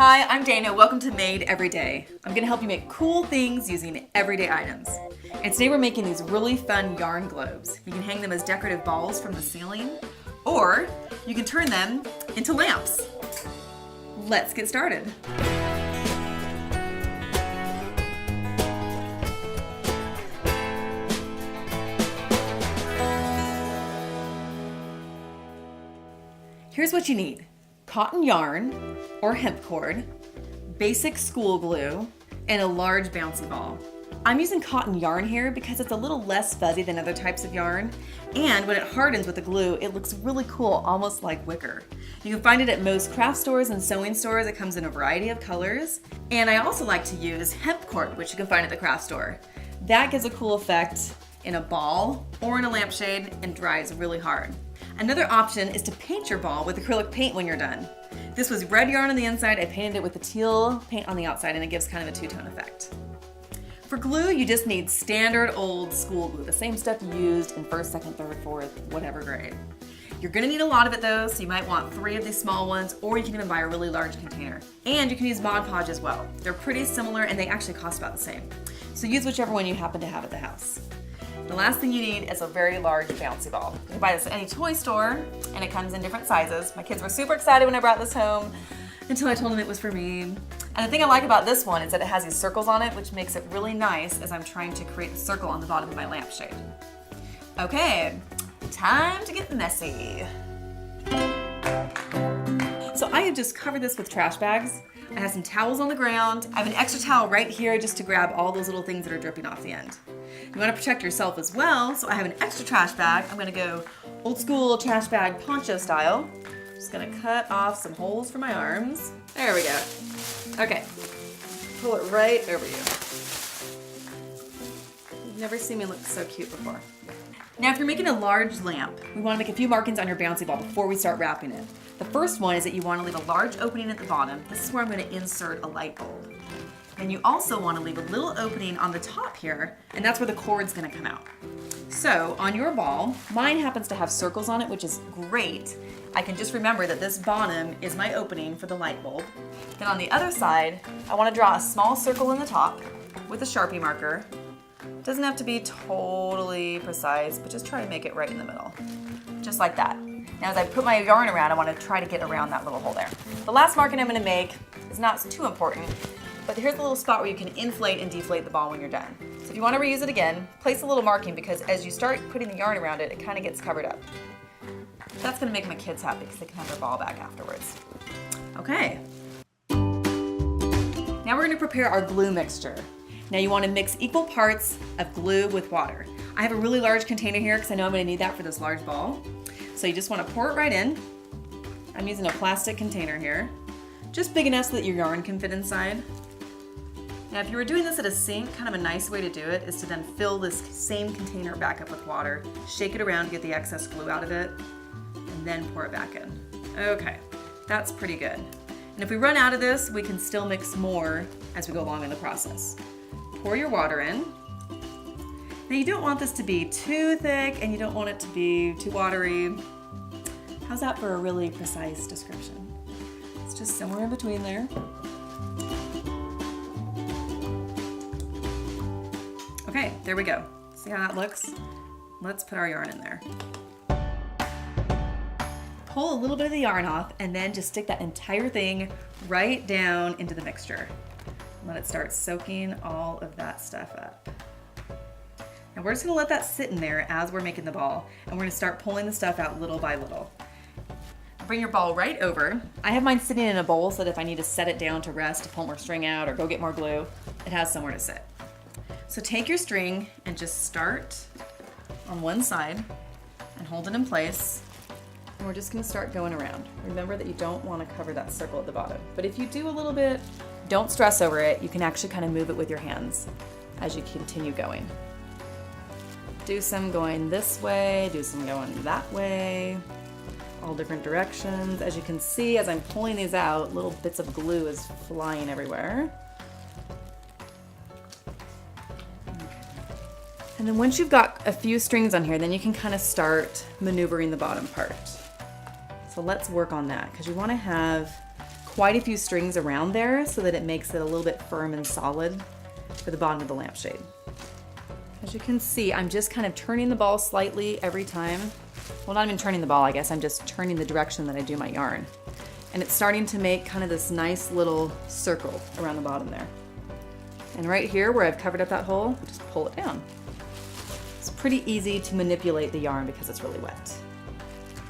Hi, I'm Dana. Welcome to Made Every Day. I'm gonna help you make cool things using everyday items. And today we're making these really fun yarn globes. You can hang them as decorative balls from the ceiling, or you can turn them into lamps. Let's get started. Here's what you need: cotton yarn or hemp cord, basic school glue, and a large bouncy ball. I'm using cotton yarn here because it's a little less fuzzy than other types of yarn, and when it hardens with the glue, it looks really cool, almost like wicker. You can find it at most craft stores and sewing stores. It comes in a variety of colors. And I also like to use hemp cord, which you can find at the craft store. That gives a cool effect in a ball or in a lampshade and dries really hard. Another option is to paint your ball with acrylic paint when you're done. This was red yarn on the inside. I painted it with the teal paint on the outside, and it gives kind of a two-tone effect. For glue, you just need standard old school glue, the same stuff you used in first, second, third, fourth, whatever grade. You're gonna need a lot of it though, so you might want 3 of these small ones, or you can even buy a really large container. And you can use Mod Podge as well. They're pretty similar and they actually cost about the same. So use whichever one you happen to have at the house. The last thing you need is a very large bouncy ball. You can buy this at any toy store, and it comes in different sizes. My kids were super excited when I brought this home until I told them it was for me. And the thing I like about this one is that it has these circles on it, which makes it really nice as I'm trying to create a circle on the bottom of my lampshade. Okay, time to get messy. So I have just covered this with trash bags. I have some towels on the ground. I have an extra towel right here just to grab all those little things that are dripping off the end. You want to protect yourself as well, so I have an extra trash bag. I'm going to go old school trash bag poncho style. Just going to cut off some holes for my arms. There we go. Okay, pull it right over you. You've never seen me look so cute before. Now, if you're making a large lamp, we want to make a few markings on your bouncy ball before we start wrapping it. The first one is that you want to leave a large opening at the bottom. This is where I'm going to insert a light bulb. And you also want to leave a little opening on the top here, and that's where the cord's going to come out. So on your ball, mine happens to have circles on it, which is great. I can just remember that this bottom is my opening for the light bulb. Then on the other side, I want to draw a small circle in the top with a Sharpie marker. Doesn't have to be totally precise, but just try to make it right in the middle. Just like that. Now as I put my yarn around, I want to try to get around that little hole there. The last marking I'm going to make is not too important, but here's a little spot where you can inflate and deflate the ball when you're done. So if you want to reuse it again, place a little marking, because as you start putting the yarn around it, it kind of gets covered up. That's going to make my kids happy because they can have their ball back afterwards. Okay. Now we're going to prepare our glue mixture. Now you want to mix equal parts of glue with water. I have a really large container here because I know I'm going to need that for this large ball. So you just want to pour it right in. I'm using a plastic container here, just big enough so that your yarn can fit inside. Now if you were doing this at a sink, kind of a nice way to do it is to then fill this same container back up with water, shake it around to get the excess glue out of it, and then pour it back in. Okay, that's pretty good. And if we run out of this, we can still mix more as we go along in the process. Pour your water in. Now you don't want this to be too thick and you don't want it to be too watery. How's that for a really precise description? It's just somewhere in between there. Okay, there we go. See how that looks? Let's put our yarn in there. Pull a little bit of the yarn off and then just stick that entire thing right down into the mixture. Let it start soaking all of that stuff up. Now we're just gonna let that sit in there as we're making the ball, and we're gonna start pulling the stuff out little by little. Bring your ball right over. I have mine sitting in a bowl so that if I need to set it down to rest, to pull more string out or go get more glue, it has somewhere to sit. So take your string and just start on one side and hold it in place. And we're just gonna start going around. Remember that you don't wanna cover that circle at the bottom. But if you do a little bit, don't stress over it. You can actually kind of move it with your hands as you continue going. Do some going this way, do some going that way, all different directions. As you can see, as I'm pulling these out, little bits of glue is flying everywhere. And then once you've got a few strings on here, then you can kind of start maneuvering the bottom part. So let's work on that, because you want to have quite a few strings around there so that it makes it a little bit firm and solid for the bottom of the lampshade. As you can see, I'm just kind of turning the ball slightly every time. Well, not even turning the ball, I guess. I'm just turning the direction that I do my yarn. And it's starting to make kind of this nice little circle around the bottom there. And right here where I've covered up that hole, just pull it down. It's pretty easy to manipulate the yarn because it's really wet.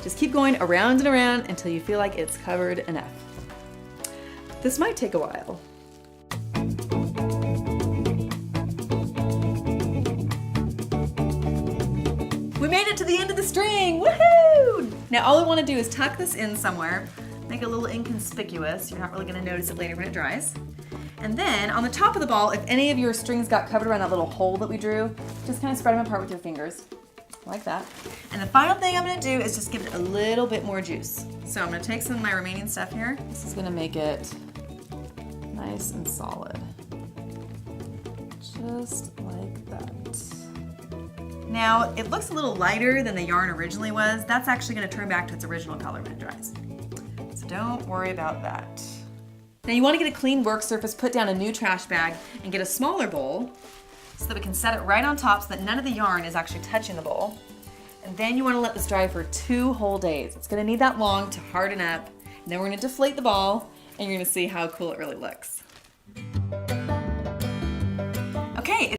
Just keep going around and around until you feel like it's covered enough. This might take a while. We made it to the end of the string, woohoo! Now all I want to do is tuck this in somewhere, make it a little inconspicuous. You're not really going to notice it later when it dries. And then on the top of the ball, if any of your strings got covered around that little hole that we drew, just kind of spread them apart with your fingers, like that. And the final thing I'm going to do is just give it a little bit more juice. So I'm going to take some of my remaining stuff here. This is going to make it nice and solid. Just like that. Now, it looks a little lighter than the yarn originally was. That's actually going to turn back to its original color when it dries. So don't worry about that. Now you want to get a clean work surface, put down a new trash bag, and get a smaller bowl so that we can set it right on top so that none of the yarn is actually touching the bowl. And then you want to let this dry for 2 whole days. It's going to need that long to harden up. And then we're going to deflate the ball, and you're going to see how cool it really looks. Okay.